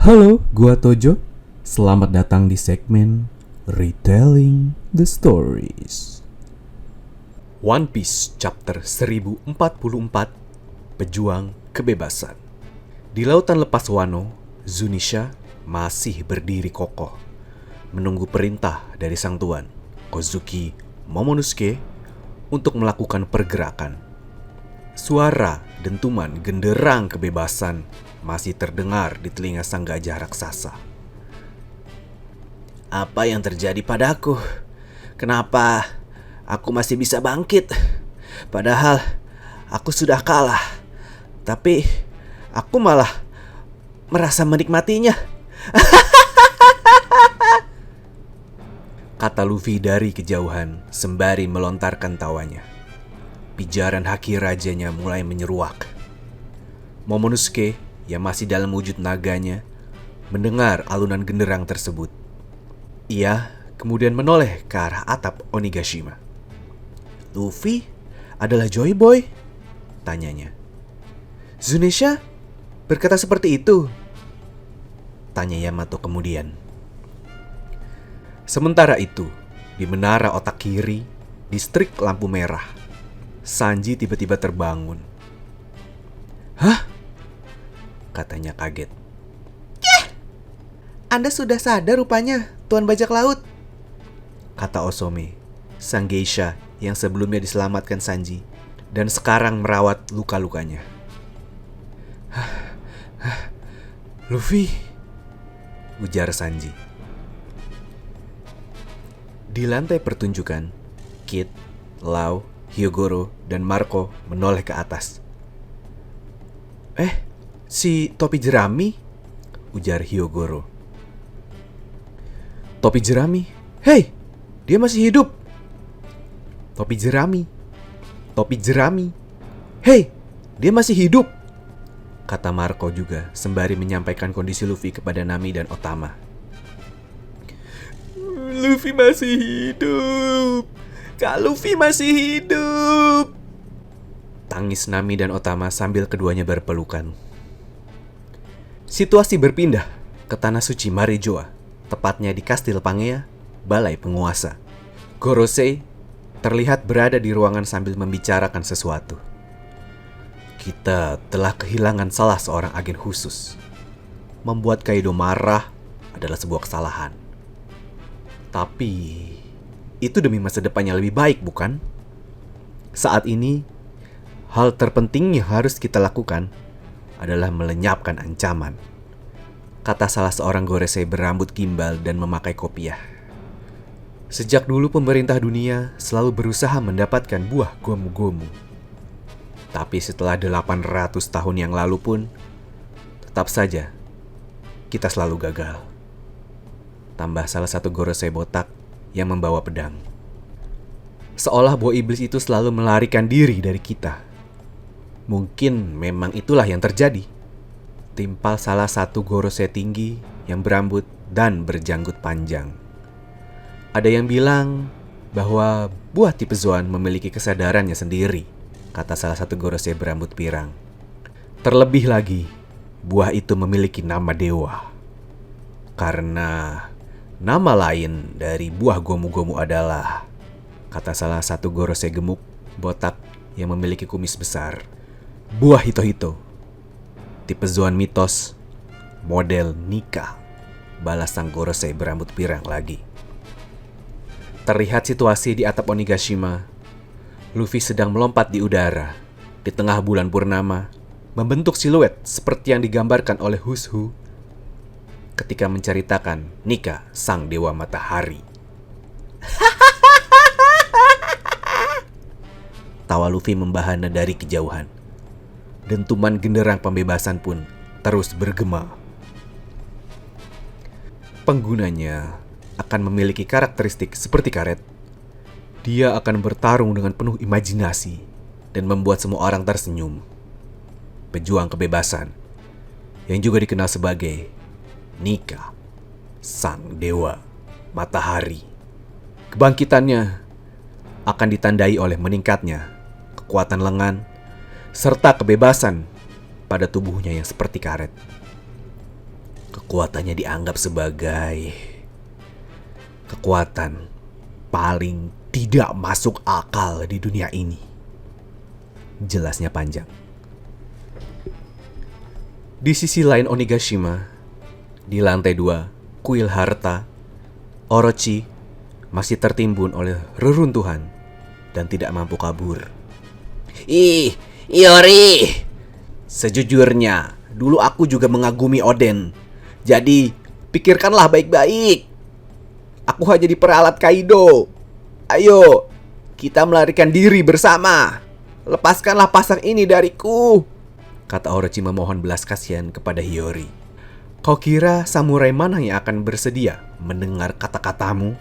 Halo, gua Tojo. Selamat datang di segmen Retelling the Stories. One Piece Chapter 1044, Pejuang Kebebasan. Di lautan lepas Wano, Zunisha masih berdiri kokoh, menunggu perintah dari sang tuan, Kozuki Momonosuke, untuk melakukan pergerakan. Suara dentuman genderang kebebasan masih terdengar di telinga sang gajah raksasa. Apa yang terjadi padaku? Kenapa aku masih bisa bangkit? Padahal aku sudah kalah. Tapi aku malah merasa menikmatinya. Kata Luffy dari kejauhan sembari melontarkan tawanya. Pijaran haki rajanya mulai menyeruak. Momonosuke yang masih dalam wujud naganya mendengar alunan genderang tersebut. Ia kemudian menoleh ke arah atap Onigashima. Luffy adalah Joy Boy? Tanyanya. Zunisha berkata seperti itu? Tanya Yamato kemudian. Sementara itu, di menara otak kiri, distrik lampu merah, Sanji tiba-tiba terbangun. Hah? Katanya kaget. Anda sudah sadar rupanya, Tuan Bajak Laut, kata Osome, sang geisha yang sebelumnya diselamatkan Sanji dan sekarang merawat luka-lukanya. Luffy, ujar Sanji. Di lantai pertunjukan, Kid, Lau, Hyogoro, dan Marco menoleh ke atas. Si topi jerami? Ujar Hyogoro. Topi jerami? Hei, dia masih hidup. Topi jerami. Topi jerami. Hei, dia masih hidup. Kata Marco juga sembari menyampaikan kondisi Luffy kepada Nami dan Otama. Luffy masih hidup. Kak Luffy masih hidup. Tangis Nami dan Otama sambil keduanya berpelukan. Situasi berpindah ke tanah suci Marijoa, tepatnya di Kastil Pangea, balai penguasa. Gorosei terlihat berada di ruangan sambil membicarakan sesuatu. Kita telah kehilangan salah seorang agen khusus. Membuat Kaido marah adalah sebuah kesalahan. Tapi itu demi masa depan yang lebih baik, bukan? Saat ini, hal terpenting yang harus kita lakukan adalah melenyapkan ancaman, kata salah seorang Gorosei berambut gimbal dan memakai kopiah. Sejak dulu pemerintah dunia selalu berusaha mendapatkan buah gomu-gomu. Tapi setelah 800 tahun yang lalu pun, tetap saja kita selalu gagal. Tambah salah satu Gorosei botak yang membawa pedang. Seolah buah iblis itu selalu melarikan diri dari kita. Mungkin memang itulah yang terjadi. Timpal salah satu Gorosei tinggi yang berambut dan berjanggut panjang. Ada yang bilang bahwa buah tipe Zoan memiliki kesadarannya sendiri, kata salah satu Gorosei berambut pirang. Terlebih lagi, buah itu memiliki nama dewa. Karena nama lain dari buah gomu-gomu adalah, kata salah satu Gorosei gemuk botak yang memiliki kumis besar, buah hito-hito. Tipe Zoan mitos, model Nika, balas sang Gorosei berambut pirang lagi. Terlihat situasi di atap Onigashima. Luffy sedang melompat di udara, di tengah bulan purnama, membentuk siluet seperti yang digambarkan oleh Hushu ketika menceritakan Nika, sang dewa matahari. Tawa Luffy membahana dari kejauhan. Dentuman genderang pembebasan pun terus bergema. Penggunanya akan memiliki karakteristik seperti karet. Dia akan bertarung dengan penuh imajinasi dan membuat semua orang tersenyum. Pejuang kebebasan yang juga dikenal sebagai Nika, sang dewa matahari. Kebangkitannya akan ditandai oleh meningkatnya kekuatan lengan serta kebebasan pada tubuhnya yang seperti karet. Kekuatannya dianggap sebagai kekuatan paling tidak masuk akal di dunia ini. Jelasnya panjang. Di sisi lain Onigashima, di lantai 2, kuil harta, Orochi masih tertimbun oleh reruntuhan dan tidak mampu kabur. Iori! Sejujurnya, dulu aku juga mengagumi Oden. Jadi, pikirkanlah baik-baik. Aku hanya diperalat Kaido. Ayo, kita melarikan diri bersama. Lepaskanlah pasang ini dariku, kata Orochi memohon belas kasihan kepada Hiyori. Kau kira samurai mana yang akan bersedia mendengar kata-katamu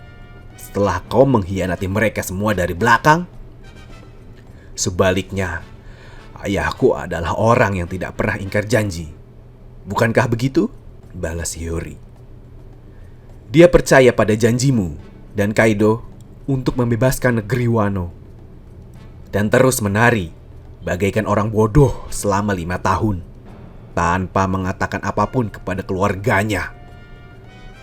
setelah kau mengkhianati mereka semua dari belakang? Sebaliknya, ayahku adalah orang yang tidak pernah ingkar janji. Bukankah begitu? Balas Hiyori. Dia percaya pada janjimu dan Kaido untuk membebaskan negeri Wano. Dan terus menari bagaikan orang bodoh selama 5 tahun tanpa mengatakan apapun kepada keluarganya.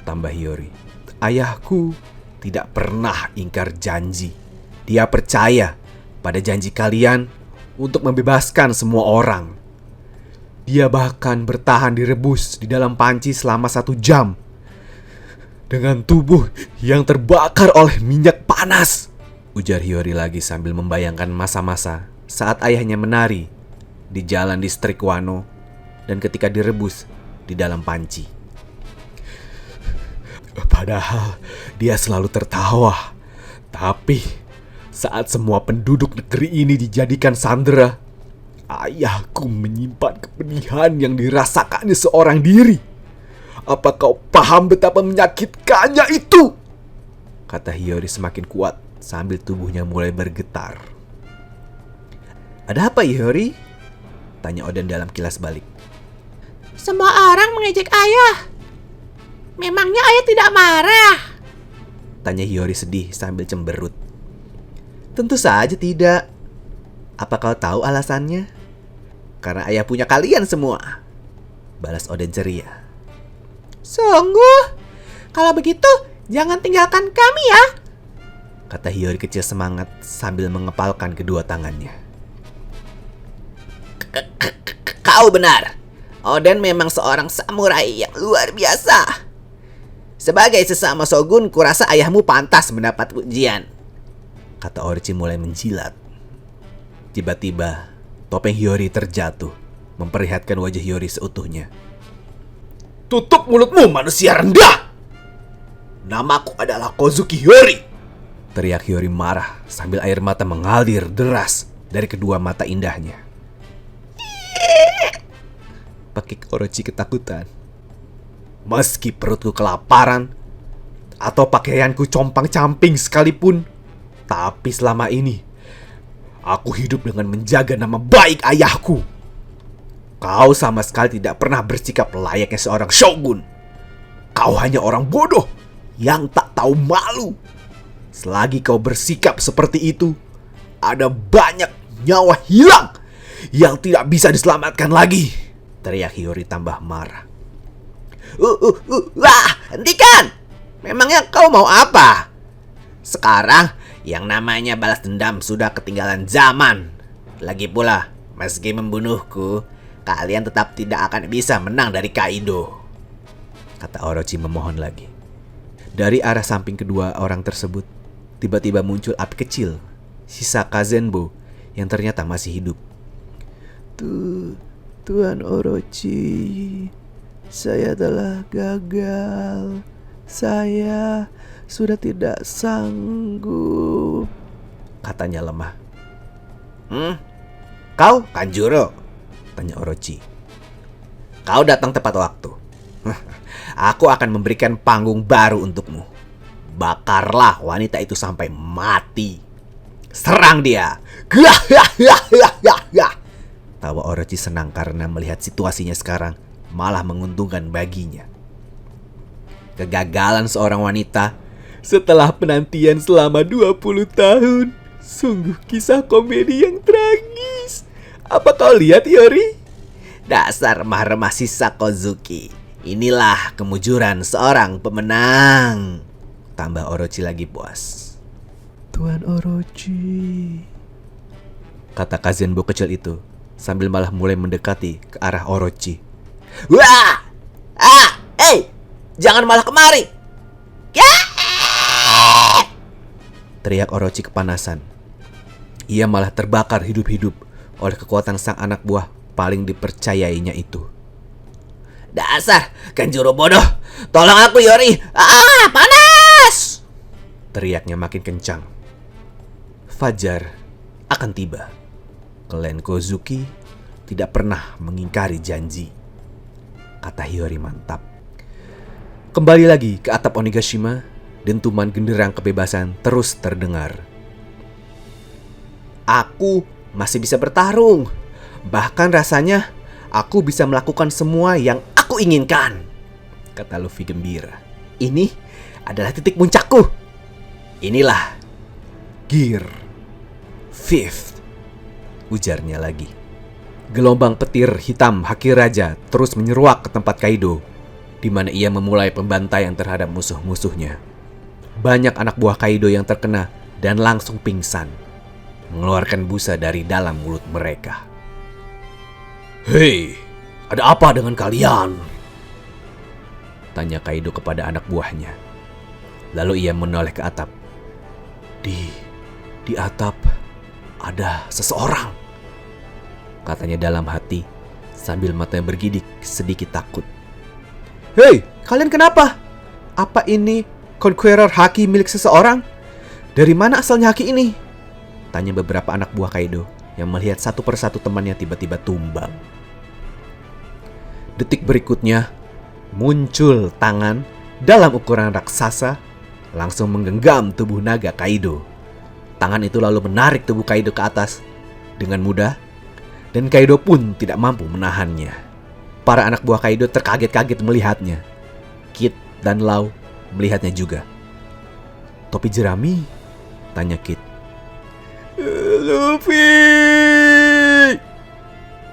Tambah Hiyori. Ayahku tidak pernah ingkar janji. Dia percaya pada janji kalian untuk membebaskan semua orang. Dia bahkan bertahan direbus di dalam panci selama 1 jam dengan tubuh yang terbakar oleh minyak panas, ujar Hiyori lagi sambil membayangkan masa-masa saat ayahnya menari di jalan distrik Wano dan ketika direbus di dalam panci. Padahal dia selalu tertawa. Tapi saat semua penduduk negeri ini dijadikan sandera, ayahku menyimpan kepedihan yang dirasakannya seorang diri. Apa kau paham betapa menyakitkannya itu? Kata Hiyori semakin kuat sambil tubuhnya mulai bergetar. Ada apa Hiyori? Tanya Oden dalam kilas balik. Semua orang mengejek ayah. Memangnya ayah tidak marah? Tanya Hiyori sedih sambil cemberut. Tentu saja tidak. Apa kau tahu alasannya? Karena ayah punya kalian semua, balas Oden ceria. Sungguh? Kalau begitu, jangan tinggalkan kami ya, kata Hiyori kecil semangat sambil mengepalkan kedua tangannya. Kau benar. Oden memang seorang samurai yang luar biasa. Sebagai sesama shogun, kurasa ayahmu pantas mendapat pujian, kata Orochi mulai menjilat. Tiba-tiba, topeng Hiyori terjatuh, memperlihatkan wajah Hiyori seutuhnya. Tutup mulutmu, manusia rendah! Namaku adalah Kozuki Hiyori! Teriak Hiyori marah sambil air mata mengalir deras dari kedua mata indahnya. Pakik Orochi ketakutan. Meski perutku kelaparan atau pakaianku compang-camping sekalipun, tapi selama ini aku hidup dengan menjaga nama baik ayahku. Kau sama sekali tidak pernah bersikap layaknya seorang shogun. Kau hanya orang bodoh yang tak tahu malu. Selagi kau bersikap seperti itu, ada banyak nyawa hilang yang tidak bisa diselamatkan lagi, teriak Hiyori tambah marah. Wah, hentikan! Memangnya kau mau apa? Sekarang yang namanya balas dendam sudah ketinggalan zaman. Lagi pula, meski membunuhku, kalian tetap tidak akan bisa menang dari Kaido, kata Orochi memohon lagi. Dari arah samping kedua orang tersebut, tiba-tiba muncul api kecil, sisa Kazenbo yang ternyata masih hidup. Tuan Orochi, saya telah gagal. Saya sudah tidak sanggup, katanya lemah. Kau Kanjuro? Tanya Orochi. Kau datang tepat waktu. Aku akan memberikan panggung baru untukmu. Bakarlah wanita itu sampai mati. Serang dia. Tawa Orochi senang karena melihat situasinya sekarang malah menguntungkan baginya. Kegagalan seorang wanita setelah penantian selama 20 tahun. Sungguh kisah komedi yang tragis. Apa kau lihat, Hiyori? Dasar remah-remah sisa Kozuki. Inilah kemujuran seorang pemenang. Tambah Orochi lagi puas. Tuan Orochi, kata Kazenbo kecil itu sambil malah mulai mendekati ke arah Orochi. Wah! Jangan malah kemari. Teriak Orochi kepanasan. Ia malah terbakar hidup-hidup oleh kekuatan sang anak buah paling dipercayainya itu. Dasar Kenjuro bodoh. Tolong aku, Yori. Panas! Teriaknya makin kencang. Fajar akan tiba. Klan Kozuki tidak pernah mengingkari janji, kata Hiyori mantap. Kembali lagi ke atap Onigashima, dentuman genderang kebebasan terus terdengar. Aku masih bisa bertarung. Bahkan rasanya aku bisa melakukan semua yang aku inginkan, kata Luffy gembira. Ini adalah titik puncakku. Inilah Gear 5th, ujarnya lagi. Gelombang petir hitam Haki Raja terus menyeruak ke tempat Kaido, di mana ia memulai pembantaian terhadap musuh-musuhnya. Banyak anak buah Kaido yang terkena dan langsung pingsan, mengeluarkan busa dari dalam mulut mereka. Hei, ada apa dengan kalian? Tanya Kaido kepada anak buahnya. Lalu ia menoleh ke atap. Di atap ada seseorang, katanya dalam hati sambil matanya bergidik sedikit takut. Hei, kalian kenapa? Apa ini Conqueror Haki milik seseorang? Dari mana asalnya Haki ini? Tanya beberapa anak buah Kaido yang melihat satu persatu temannya tiba-tiba tumbang. Detik berikutnya, muncul tangan dalam ukuran raksasa langsung menggenggam tubuh naga Kaido. Tangan itu lalu menarik tubuh Kaido ke atas dengan mudah, dan Kaido pun tidak mampu menahannya. Para anak buah Kaido terkaget-kaget melihatnya. Kid dan Lau melihatnya juga. Topi jerami? Tanya Kid. Luffy!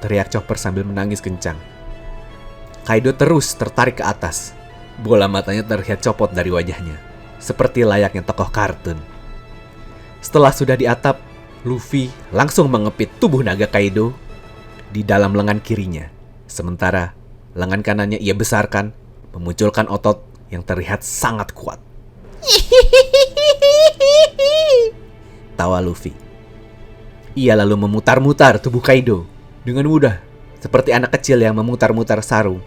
Teriak Chopper sambil menangis kencang. Kaido terus tertarik ke atas. Bola matanya terlihat copot dari wajahnya, seperti layaknya tokoh kartun. Setelah sudah di atap, Luffy langsung mengepit tubuh naga Kaido di dalam lengan kirinya. Sementara lengan kanannya ia besarkan, memunculkan otot yang terlihat sangat kuat. Tawa Luffy. Ia lalu memutar-mutar tubuh Kaido dengan mudah, seperti anak kecil yang memutar-mutar sarung.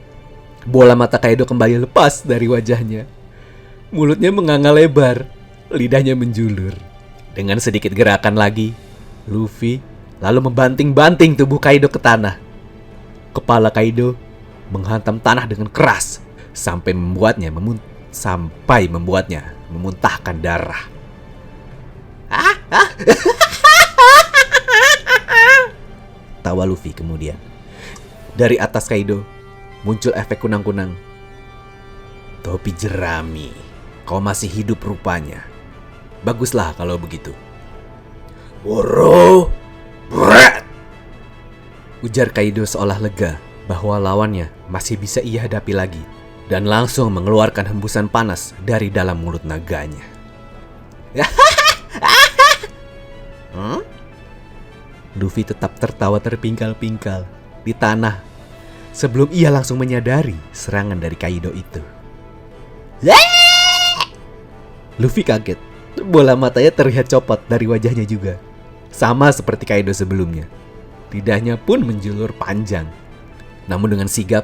Bola mata Kaido kembali lepas dari wajahnya. Mulutnya menganga lebar, lidahnya menjulur. Dengan sedikit gerakan lagi, Luffy lalu membanting-banting tubuh Kaido ke tanah. Kepala Kaido menghantam tanah dengan keras sampai membuatnya memuntahkan darah. Tawa Luffy kemudian. Dari atas Kaido muncul efek kunang-kunang. Topi jerami, kau masih hidup rupanya. Baguslah kalau begitu. Woro, bret! Ujar Kaido seolah lega bahwa lawannya masih bisa ia hadapi lagi, dan langsung mengeluarkan hembusan panas dari dalam mulut naganya. Luffy tetap tertawa terpingkal-pingkal di tanah sebelum ia langsung menyadari serangan dari Kaido itu. Luffy kaget. Bola matanya terlihat copot dari wajahnya juga. Sama seperti Kaido sebelumnya. Lidahnya pun menjulur panjang. Namun dengan sigap,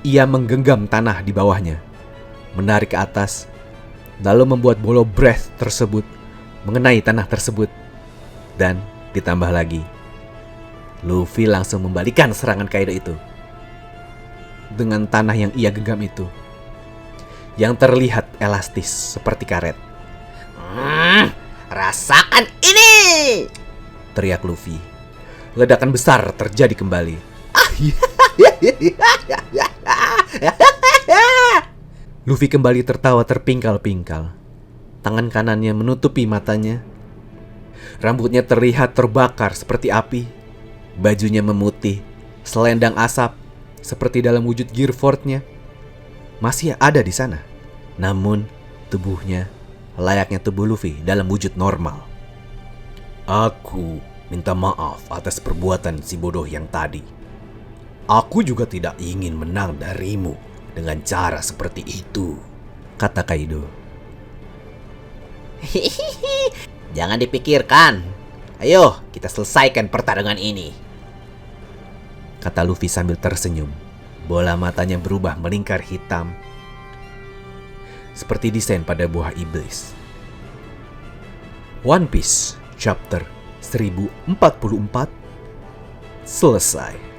ia menggenggam tanah di bawahnya, menarik ke atas, lalu membuat bolo breath tersebut mengenai tanah tersebut. Dan ditambah lagi, Luffy langsung membalikan serangan Kaido itu dengan tanah yang ia genggam itu, yang terlihat elastis seperti karet. Rasakan ini! Teriak Luffy. Ledakan besar terjadi kembali. Luffy kembali tertawa terpingkal-pingkal. Tangan kanannya menutupi matanya. Rambutnya terlihat terbakar seperti api. Bajunya memutih, selendang asap seperti dalam wujud Gearford-nya, masih ada di sana. Namun, tubuhnya layaknya tubuh Luffy dalam wujud normal. Aku minta maaf atas perbuatan si bodoh yang tadi. Aku juga tidak ingin menang darimu dengan cara seperti itu, kata Kaido. Hihihi, jangan dipikirkan. Ayo, kita selesaikan pertarungan ini, kata Luffy sambil tersenyum. Bola matanya berubah melingkar hitam, seperti desain pada buah iblis. One Piece Chapter 1044 selesai.